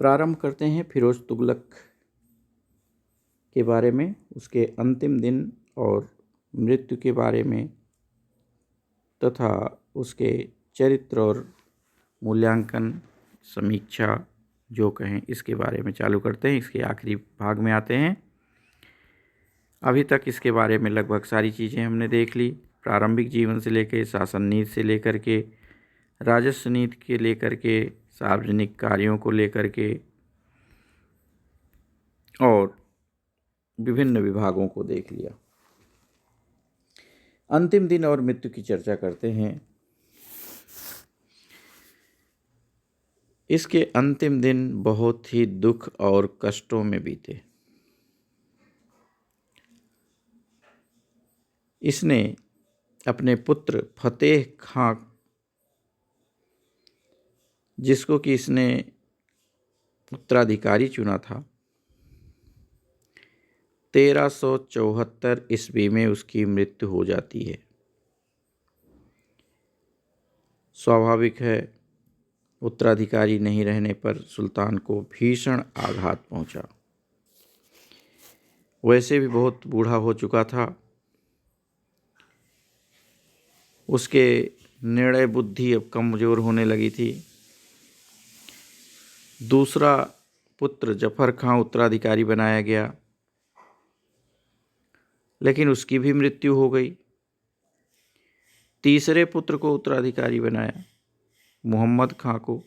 प्रारंभ करते हैं फिरोज तुगलक के बारे में, उसके अंतिम दिन और मृत्यु के बारे में तथा उसके चरित्र और मूल्यांकन, समीक्षा जो कहें, इसके बारे में चालू करते हैं। इसके आखिरी भाग में आते हैं। अभी तक इसके बारे में लगभग सारी चीज़ें हमने देख ली। प्रारंभिक जीवन से लेकर, शासन नीति से लेकर के, राजस्व नीति के लेकर के, सार्वजनिक कार्यों को लेकर के और विभिन्न विभागों को देख लिया। अंतिम दिन और मृत्यु की चर्चा करते हैं। इसके अंतिम दिन बहुत ही दुख और कष्टों में बीते। इसने अपने पुत्र फतेह खां, जिसको कि इसने उत्तराधिकारी चुना था, 1374 ईस्वी में उसकी मृत्यु हो जाती है। स्वाभाविक है, उत्तराधिकारी नहीं रहने पर सुल्तान को भीषण आघात पहुंचा। वैसे भी बहुत बूढ़ा हो चुका था। उसके निर्णय बुद्धि अब कमजोर होने लगी थी। दूसरा पुत्र जफर खां उत्तराधिकारी बनाया गया, लेकिन उसकी भी मृत्यु हो गई। तीसरे पुत्र को उत्तराधिकारी बनाया, मोहम्मद खां को,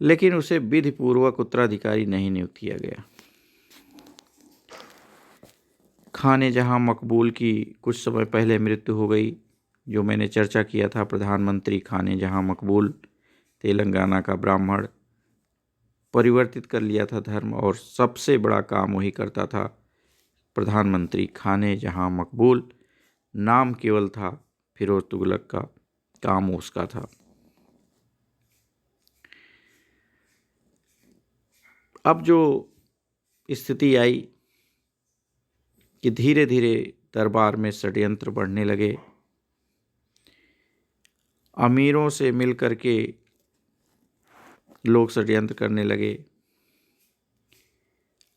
लेकिन उसे विधि पूर्वक उत्तराधिकारी नहीं नियुक्त किया गया। खाने जहां मकबूल की कुछ समय पहले मृत्यु हो गई, जो मैंने चर्चा किया था। प्रधानमंत्री खाने जहां मकबूल, तेलंगाना का ब्राह्मण, परिवर्तित कर लिया था धर्म, और सबसे बड़ा काम वही करता था। प्रधानमंत्री खाने जहां मकबूल, नाम केवल था फिरोज तुगलक का, काम उसका था। अब जो स्थिति आई कि धीरे धीरे दरबार में षड्यंत्र बढ़ने लगे। अमीरों से मिलकर के लोग षड्यंत्र करने लगे,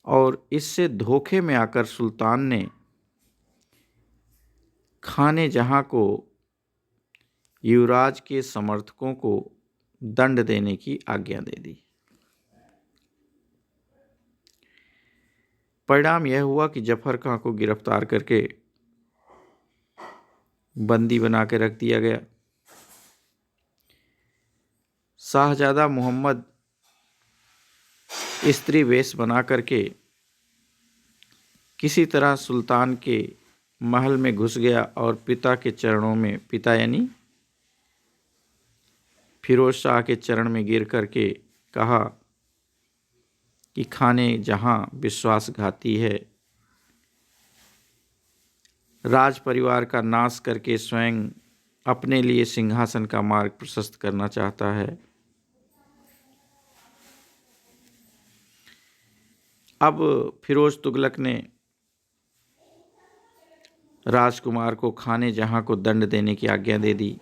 और इससे धोखे में आकर सुल्तान ने खाने जहां को, युवराज के समर्थकों को दंड देने की आज्ञा दे दी। परिणाम यह हुआ कि जफर खां को गिरफ्तार करके बंदी बना के रख दिया गया। शाहजादा मोहम्मद स्त्री वेश बना करके किसी तरह सुल्तान के महल में घुस गया और पिता के चरणों में, पिता यानी फिरोज शाह के चरण में गिर करके कहा कि खाने जहां विश्वासघाती है, राज परिवार का नाश करके स्वयं अपने लिए सिंहासन का मार्ग प्रशस्त करना चाहता है। अब फिरोज तुगलक ने राजकुमार को खाने जहां को दंड देने की आज्ञा दे दी।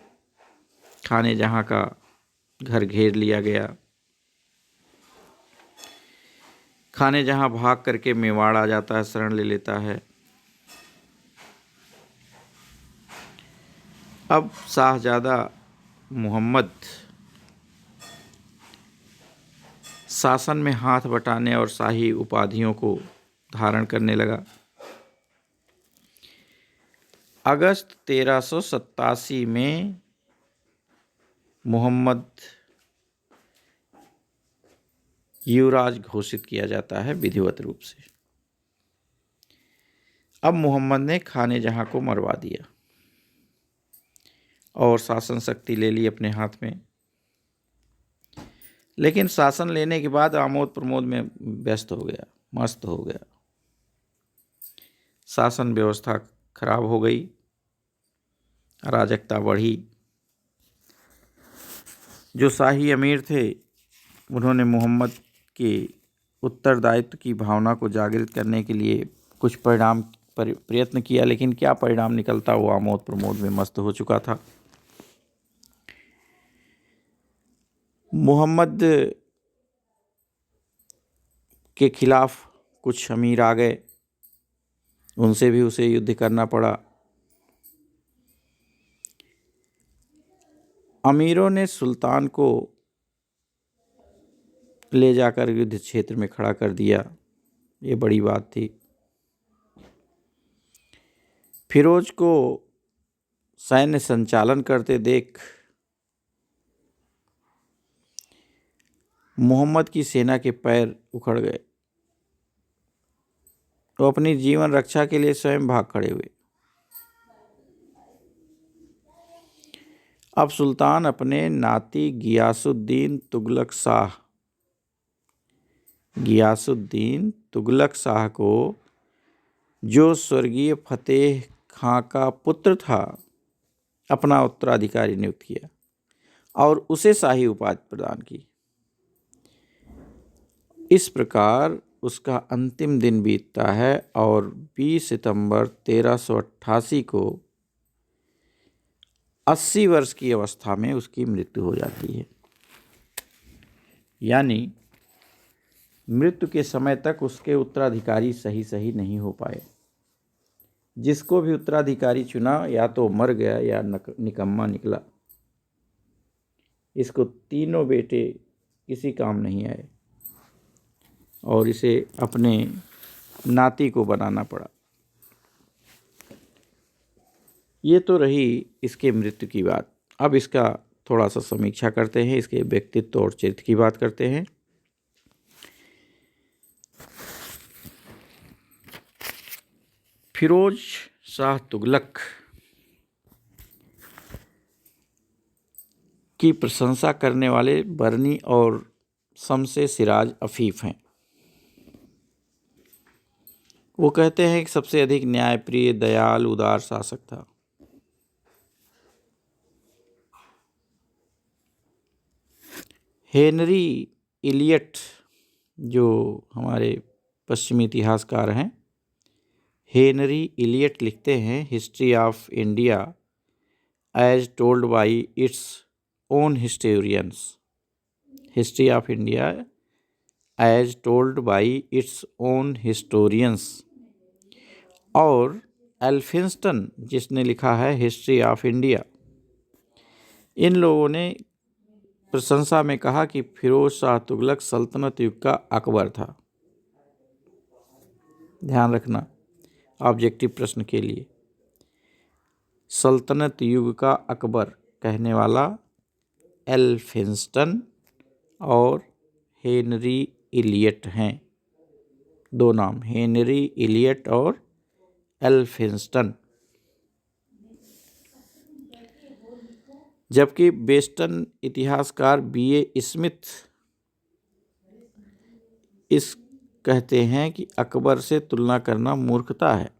खाने जहां का घर घेर लिया गया। खाने जहां भाग करके मेवाड़ आ जाता है, शरण ले लेता है। अब शाहजादा मोहम्मद शासन में हाथ बटाने और शाही उपाधियों को धारण करने लगा। अगस्त 1387 में मोहम्मद युवराज घोषित किया जाता है विधिवत रूप से। अब मोहम्मद ने खाने जहां को मरवा दिया और शासन शक्ति ले ली अपने हाथ में। लेकिन शासन लेने के बाद आमोद प्रमोद में व्यस्त हो गया, मस्त हो गया। शासन व्यवस्था खराब हो गई, अराजकता बढ़ी। जो शाही अमीर थे, उन्होंने मोहम्मद के उत्तरदायित्व की भावना को जागृत करने के लिए कुछ प्रयत्न किया, लेकिन क्या परिणाम निकलता, वो आमोद प्रमोद में मस्त हो चुका था। मोहम्मद के खिलाफ कुछ अमीर आ गए, उनसे भी उसे युद्ध करना पड़ा। अमीरों ने सुल्तान को ले जाकर युद्ध क्षेत्र में खड़ा कर दिया, ये बड़ी बात थी। फिरोज को सैन्य संचालन करते देख मोहम्मद की सेना के पैर उखड़ गए। वो अपनी जीवन रक्षा के लिए स्वयं भाग खड़े हुए। अब सुल्तान अपने नाती गियासुद्दीन तुगलक शाह को, जो स्वर्गीय फतेह खां का पुत्र था, अपना उत्तराधिकारी नियुक्त किया और उसे शाही उपाधि प्रदान की। इस प्रकार उसका अंतिम दिन बीतता है और 20 सितंबर 1388 को 80 वर्ष की अवस्था में उसकी मृत्यु हो जाती है। यानी मृत्यु के समय तक उसके उत्तराधिकारी सही नहीं हो पाए। जिसको भी उत्तराधिकारी चुना या तो मर गया या निकम्मा निकला। इसको तीनों बेटे किसी काम नहीं आए और इसे अपने नाती को बनाना पड़ा। ये तो रही इसके मृत्यु की बात। अब इसका थोड़ा सा समीक्षा करते हैं, इसके व्यक्तित्व और चरित्र की बात करते हैं। फिरोज शाह तुगलक की प्रशंसा करने वाले बरनी और शम्से सिराज अफीफ हैं। वो कहते हैं कि सबसे अधिक न्यायप्रिय, दयाल, उदार शासक था। हेनरी इलियट, जो हमारे पश्चिमी इतिहासकार हैं, हेनरी इलियट लिखते हैं, history of India as told by its own historians. History of India as told by its own historians. और एल्फिंस्टन, जिसने लिखा है हिस्ट्री ऑफ इंडिया, इन लोगों ने प्रशंसा में कहा कि फिरोज शाह तुगलक सल्तनत युग का अकबर था। ध्यान रखना ऑब्जेक्टिव प्रश्न के लिए, सल्तनत युग का अकबर कहने वाला एल्फिंस्टन और हेनरी इलियट हैं। दो नाम, हेनरी इलियट और एल्फिंस्टन। जबकि वेस्टर्न इतिहासकार B.A. स्मिथ इस कहते हैं कि अकबर से तुलना करना मूर्खता है।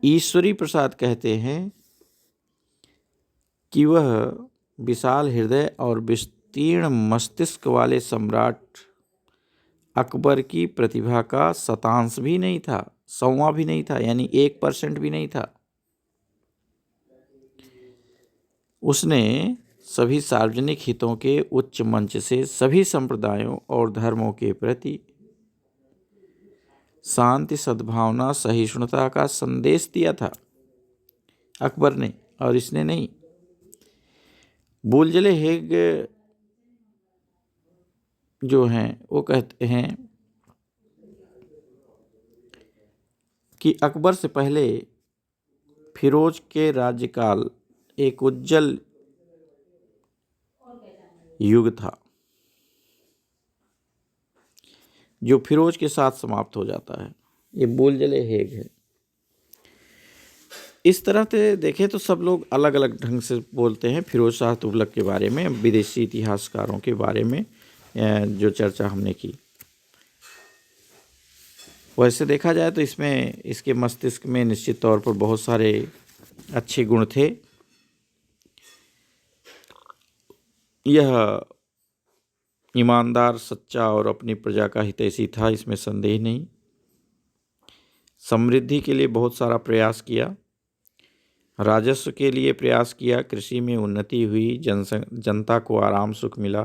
ईश्वरी प्रसाद कहते हैं कि वह विशाल हृदय और विस्तीर्ण मस्तिष्क वाले सम्राट अकबर की प्रतिभा का शतांश भी नहीं था, 100वां भी नहीं था, यानी 1% भी नहीं था। उसने सभी सार्वजनिक हितों के उच्च मंच से सभी संप्रदायों और धर्मों के प्रति शांति, सद्भावना, सहिष्णुता का संदेश दिया था अकबर ने, और इसने नहीं। बुलजले हेग जो हैं वो कहते हैं कि अकबर से पहले फिरोज के राज्यकाल एक उज्जवल युग था जो फिरोज के साथ समाप्त हो जाता है। ये बुलजले हेग है। इस तरह से देखें तो सब लोग अलग अलग ढंग से बोलते हैं फिरोज शाह तुगलक के बारे में, विदेशी इतिहासकारों के बारे में जो चर्चा हमने की। वैसे देखा जाए तो इसमें इसके मस्तिष्क में निश्चित तौर पर बहुत सारे अच्छे गुण थे। यह ईमानदार, सच्चा और अपनी प्रजा का हितैषी था, इसमें संदेह नहीं। समृद्धि के लिए बहुत सारा प्रयास किया। राजस्व के लिए प्रयास किया, कृषि में उन्नति हुई, जनता को आराम सुख मिला।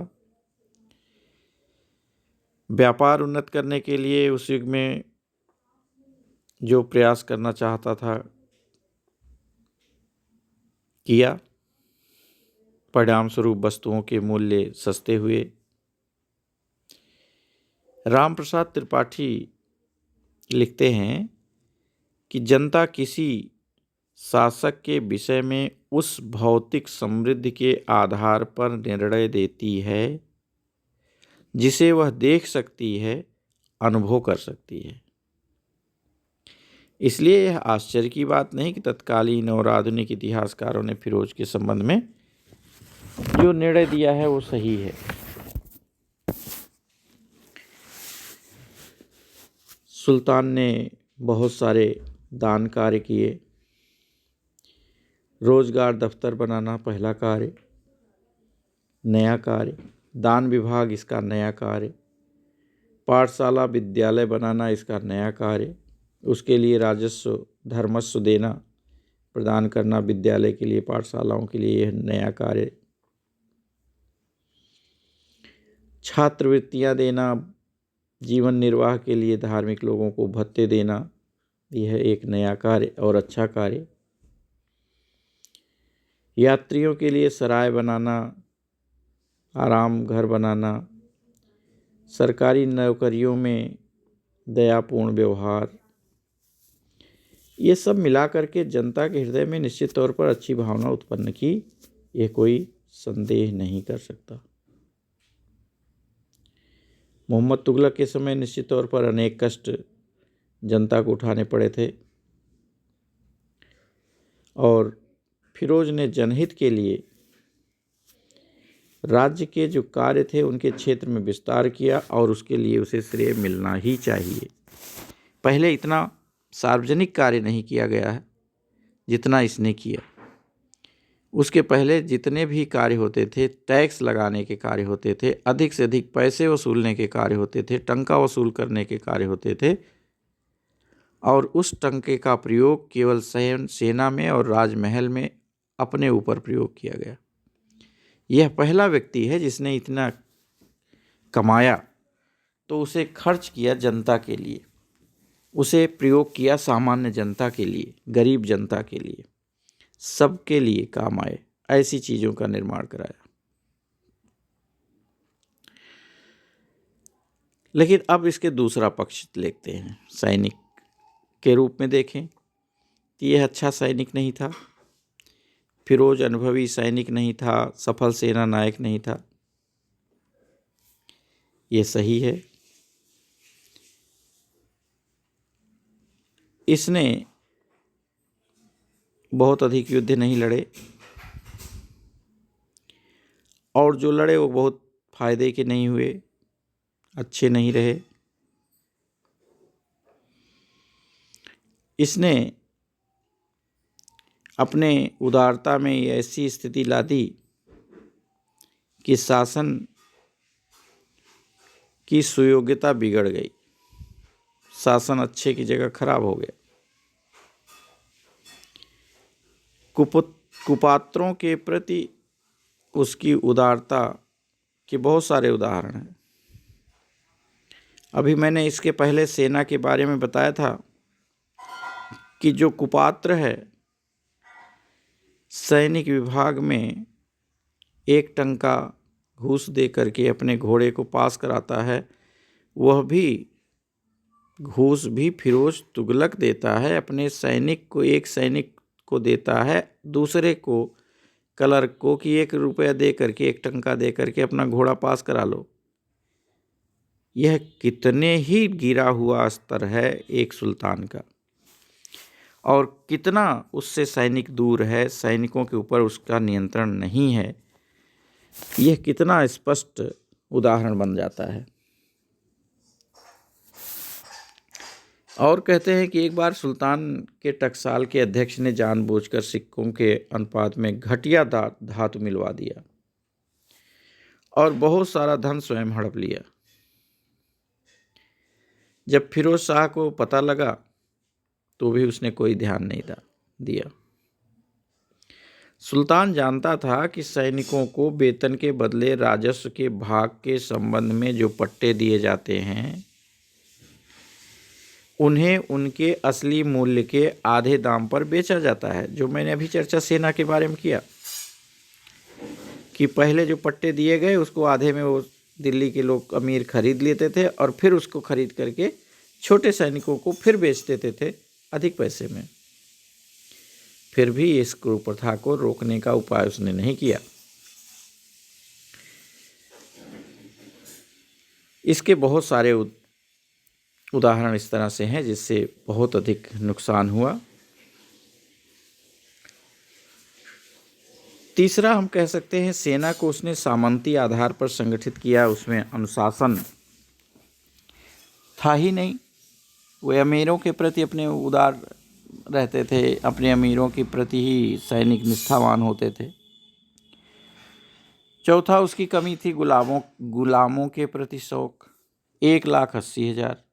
व्यापार उन्नत करने के लिए उस युग में जो प्रयास करना चाहता था किया, परिणाम स्वरूप वस्तुओं के मूल्य सस्ते हुए। राम प्रसाद त्रिपाठी लिखते हैं कि जनता किसी शासक के विषय में उस भौतिक समृद्धि के आधार पर निर्णय देती है जिसे वह देख सकती है, अनुभव कर सकती है। इसलिए यह आश्चर्य की बात नहीं कि तत्कालीन और आधुनिक इतिहासकारों ने फिरोज के संबंध में जो निर्णय दिया है वो सही है। सुल्तान ने बहुत सारे दान कार्य किए। रोजगार दफ्तर बनाना पहला कार्य, नया कार्य। दान विभाग इसका नया कार्य। पाठशाला विद्यालय बनाना इसका नया कार्य। उसके लिए राजस्व धर्मस्व देना, प्रदान करना विद्यालय के लिए, पाठशालाओं के लिए, यह नया कार्य। छात्रवृत्तियां देना, जीवन निर्वाह के लिए धार्मिक लोगों को भत्ते देना, यह एक नया कार्य और अच्छा कार्य। यात्रियों के लिए सराय बनाना, आराम घर बनाना, सरकारी नौकरियों में दयापूर्ण व्यवहार, ये सब मिलाकर के जनता के हृदय में निश्चित तौर पर अच्छी भावना उत्पन्न की, ये कोई संदेह नहीं कर सकता। मोहम्मद तुगलक के समय निश्चित तौर पर अनेक कष्ट जनता को उठाने पड़े थे और फिरोज ने जनहित के लिए राज्य के जो कार्य थे उनके क्षेत्र में विस्तार किया और उसके लिए उसे श्रेय मिलना ही चाहिए। पहले इतना सार्वजनिक कार्य नहीं किया गया है जितना इसने किया। उसके पहले जितने भी कार्य होते थे, टैक्स लगाने के कार्य होते थे, अधिक से अधिक पैसे वसूलने के कार्य होते थे, टंका वसूल करने के कार्य होते थे और उस टंके का प्रयोग केवल सेना में और राजमहल में अपने ऊपर प्रयोग किया गया। यह पहला व्यक्ति है जिसने इतना कमाया तो उसे खर्च किया जनता के लिए, उसे प्रयोग किया सामान्य जनता के लिए, गरीब जनता के लिए, सबके लिए काम आए, ऐसी चीज़ों का निर्माण कराया। लेकिन अब इसके दूसरा पक्ष देखते हैं। सैनिक के रूप में देखें तो यह अच्छा सैनिक नहीं था। फिरोज अनुभवी सैनिक नहीं था, सफल सेना नायक नहीं था, ये सही है। इसने बहुत अधिक युद्ध नहीं लड़े और जो लड़े वो बहुत फायदे के नहीं हुए, अच्छे नहीं रहे। इसने अपने उदारता में ऐसी स्थिति ला दी कि शासन की सुयोग्यता बिगड़ गई, शासन अच्छे की जगह खराब हो गया। कुपात्रों के प्रति उसकी उदारता के बहुत सारे उदाहरण हैं। अभी मैंने इसके पहले सेना के बारे में बताया था कि जो कुपात्र है सैनिक विभाग में एक टंका घूस दे करके अपने घोड़े को पास कराता है, वह भी घूस भी फिरोज तुगलक देता है। अपने सैनिक को, एक सैनिक को देता है, दूसरे को, क्लर्क को, कि 1 रुपया दे करके, 1 टंका दे करके अपना घोड़ा पास करा लो। यह कितने ही गिरा हुआ स्तर है एक सुल्तान का और कितना उससे सैनिक दूर है, सैनिकों के ऊपर उसका नियंत्रण नहीं है, यह कितना स्पष्ट उदाहरण बन जाता है। और कहते हैं कि एक बार सुल्तान के टकसाल के अध्यक्ष ने जानबूझकर सिक्कों के अनुपात में घटिया धातु मिलवा दिया और बहुत सारा धन स्वयं हड़प लिया। जब फिरोज शाह को पता लगा तो भी उसने कोई ध्यान नहीं दिया। सुल्तान जानता था कि सैनिकों को वेतन के बदले राजस्व के भाग के संबंध में जो पट्टे दिए जाते हैं उन्हें उनके असली मूल्य के आधे दाम पर बेचा जाता है। जो मैंने अभी चर्चा सेना के बारे में किया कि पहले जो पट्टे दिए गए उसको आधे में वो दिल्ली के लोग अमीर खरीद लेते थे और फिर उसको खरीद करके छोटे सैनिकों को फिर बेच देते थे अधिक पैसे में। फिर भी इस कुप्रथा को रोकने का उपाय उसने नहीं किया। इसके बहुत सारे उदाहरण इस तरह से हैं जिससे बहुत अधिक नुकसान हुआ। तीसरा हम कह सकते हैं सेना को उसने सामंती आधार पर संगठित किया, उसमें अनुशासन था ही नहीं। वे अमीरों के प्रति अपने उदार रहते थे, अपने अमीरों के प्रति ही सैनिक निष्ठावान होते थे। चौथा उसकी कमी थी गुलामों के प्रति शौक। 1,80,000।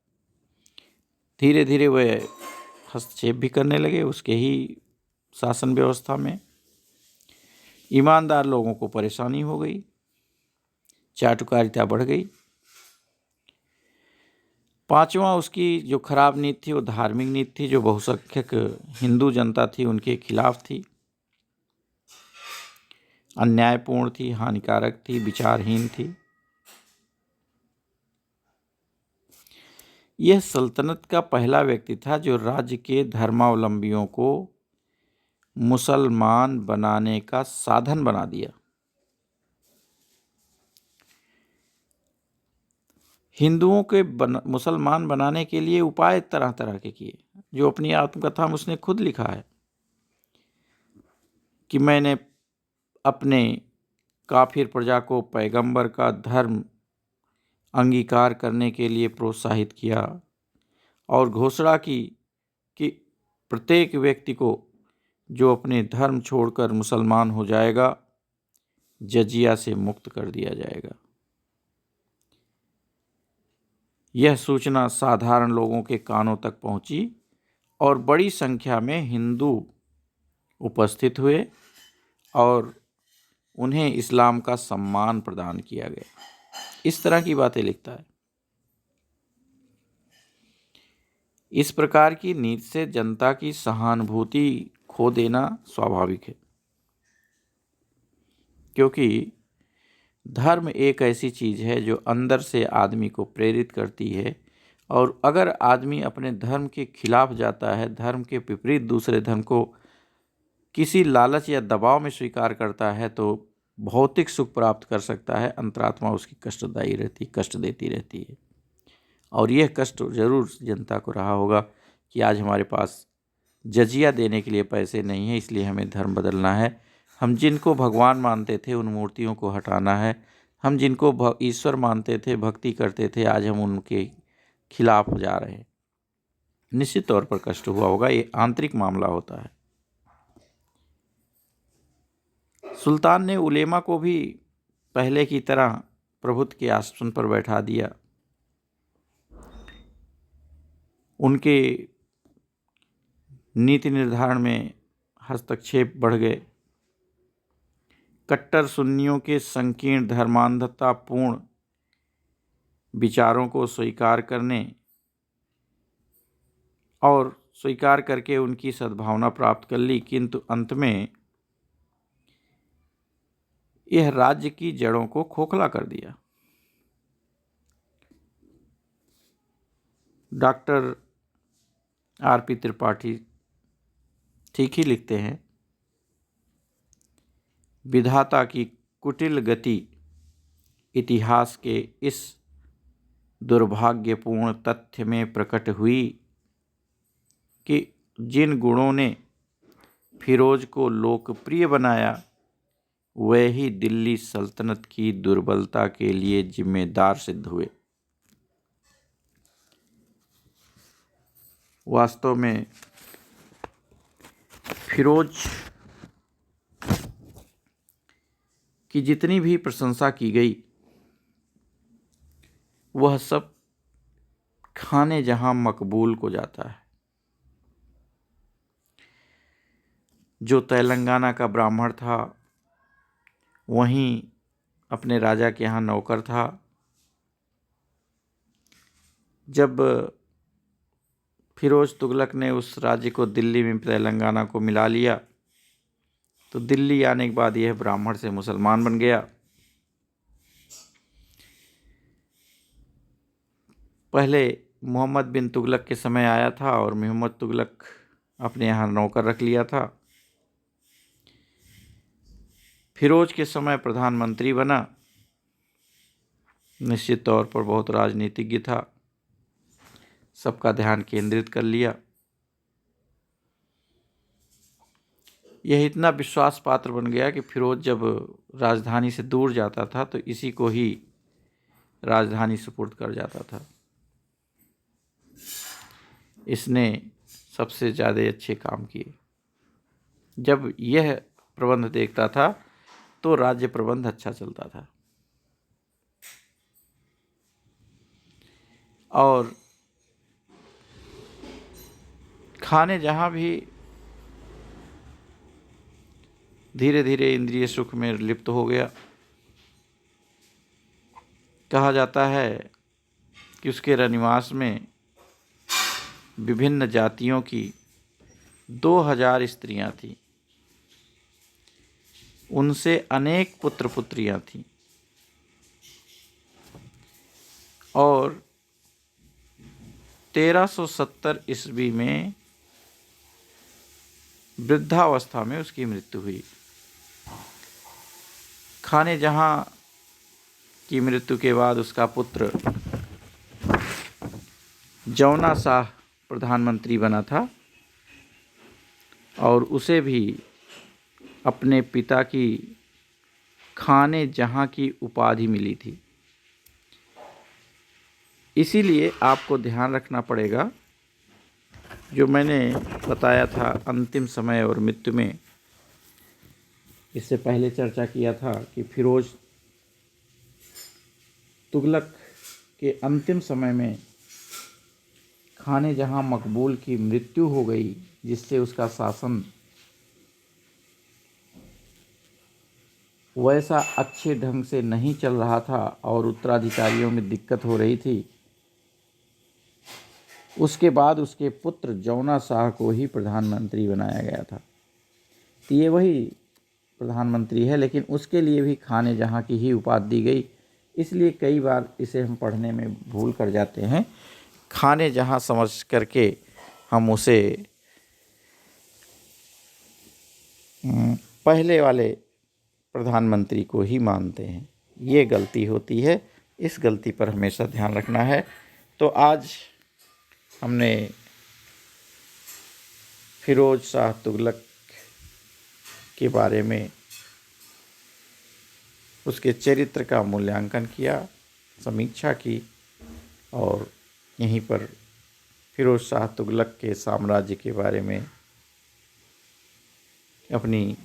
धीरे धीरे वे हस्तक्षेप भी करने लगे उसके ही शासन व्यवस्था में। ईमानदार लोगों को परेशानी हो गई, चाटुकारिता बढ़ गई। पांचवा उसकी जो खराब नीति थी वो धार्मिक नीति थी, जो बहुसंख्यक हिंदू जनता थी उनके खिलाफ थी, अन्यायपूर्ण थी, हानिकारक थी, विचारहीन थी। यह सल्तनत का पहला व्यक्ति था जो राज्य के धर्मावलंबियों को मुसलमान बनाने का साधन बना दिया। हिंदुओं के मुसलमान बनाने के लिए उपाय तरह तरह के किए। जो अपनी आत्मकथा में उसने खुद लिखा है कि मैंने अपने काफिर प्रजा को पैगंबर का धर्म अंगीकार करने के लिए प्रोत्साहित किया और घोषणा की कि प्रत्येक व्यक्ति को जो अपने धर्म छोड़कर मुसलमान हो जाएगा जजिया से मुक्त कर दिया जाएगा। यह सूचना साधारण लोगों के कानों तक पहुंची और बड़ी संख्या में हिंदू उपस्थित हुए और उन्हें इस्लाम का सम्मान प्रदान किया गया। इस तरह की बातें लिखता है। इस प्रकार की नीति से जनता की सहानुभूति खो देना स्वाभाविक है, क्योंकि धर्म एक ऐसी चीज है जो अंदर से आदमी को प्रेरित करती है, और अगर आदमी अपने धर्म के खिलाफ जाता है, धर्म के विपरीत दूसरे धर्म को किसी लालच या दबाव में स्वीकार करता है, तो भौतिक सुख प्राप्त कर सकता है, अंतरात्मा उसकी कष्टदायी रहती, कष्ट देती रहती है। और यह कष्ट जरूर जनता को रहा होगा कि आज हमारे पास जजिया देने के लिए पैसे नहीं है, इसलिए हमें धर्म बदलना है। हम जिनको भगवान मानते थे उन मूर्तियों को हटाना है। हम जिनको ईश्वर मानते थे, भक्ति करते थे, आज हम उनके खिलाफ जा रहे हैं। निश्चित तौर पर कष्ट हुआ होगा, ये आंतरिक मामला होता है। सुल्तान ने उलेमा को भी पहले की तरह प्रभुत्व के आसन पर बैठा दिया। उनके नीति निर्धारण में हस्तक्षेप बढ़ गए। कट्टर सुन्नियों के संकीर्ण धर्मांधतापूर्ण विचारों को स्वीकार करने और स्वीकार करके उनकी सद्भावना प्राप्त कर ली, किंतु अंत में यह राज्य की जड़ों को खोखला कर दिया। Doctor RP. त्रिपाठी ठीक ही लिखते हैं, विधाता की कुटिल गति इतिहास के इस दुर्भाग्यपूर्ण तथ्य में प्रकट हुई कि जिन गुणों ने फिरोज को लोकप्रिय बनाया वे ही दिल्ली सल्तनत की दुर्बलता के लिए जिम्मेदार सिद्ध हुए। वास्तव में फिरोज की जितनी भी प्रशंसा की गई वह सब खाने जहां मकबूल को जाता है। जो तेलंगाना का ब्राह्मण था वहीं अपने राजा के यहाँ नौकर था। जब फिरोज तुगलक ने उस राज्य को दिल्ली में तेलंगाना को मिला लिया तो दिल्ली आने के बाद यह ब्राह्मण से मुसलमान बन गया। पहले मोहम्मद बिन तुगलक के समय आया था और मोहम्मद तुगलक अपने यहाँ नौकर रख लिया था। फिरोज के समय प्रधानमंत्री बना, निश्चित तौर पर बहुत राजनीतिज्ञ था, सबका ध्यान केंद्रित कर लिया। यह इतना विश्वास पात्र बन गया कि फिरोज जब राजधानी से दूर जाता था तो इसी को ही राजधानी सुपुर्द कर जाता था। इसने सबसे ज़्यादा अच्छे काम किए। जब यह प्रबंध देखता था तो राज्य प्रबंध अच्छा चलता था। और खाने जहाँ भी धीरे धीरे इंद्रिय सुख में लिप्त हो गया। कहा जाता है कि उसके रनिवास में विभिन्न जातियों की 2000 स्त्रियां थीं, उनसे अनेक पुत्र पुत्रियां थीं और 1370 ईस्वी में वृद्धावस्था में उसकी मृत्यु हुई। खाने जहाँ की मृत्यु के बाद उसका पुत्र जौना शाह प्रधानमंत्री बना था और उसे भी अपने पिता की खाने जहाँ की उपाधि मिली थी। इसीलिए आपको ध्यान रखना पड़ेगा, जो मैंने बताया था अंतिम समय और मृत्यु में, इससे पहले चर्चा किया था कि फिरोज तुगलक के अंतिम समय में खाने जहाँ मकबूल की मृत्यु हो गई, जिससे उसका शासन वैसा अच्छे ढंग से नहीं चल रहा था और उत्तराधिकारियों में दिक्कत हो रही थी। उसके बाद उसके पुत्र जौना शाह को ही प्रधानमंत्री बनाया गया था। तो ये वही प्रधानमंत्री है, लेकिन उसके लिए भी खाने जहाँ की ही उपाधि दी गई। इसलिए कई बार इसे हम पढ़ने में भूल कर जाते हैं। खाने जहाँ समझ करके हम उसे पहले वाले प्रधानमंत्री को ही मानते हैं। ये गलती होती है, इस गलती पर हमेशा ध्यान रखना है। तो आज हमने फिरोज शाह तुगलक के बारे में, उसके चरित्र का मूल्यांकन किया, समीक्षा की और यहीं पर फिरोज शाह तुगलक के साम्राज्य के बारे में अपनी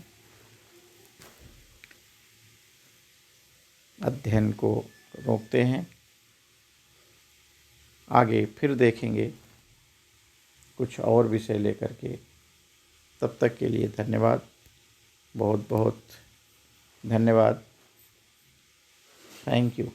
अध्ययन को रोकते हैं। आगे फिर देखेंगे कुछ और विषय लेकर के। तब तक के लिए धन्यवाद, बहुत बहुत धन्यवाद। Thank you.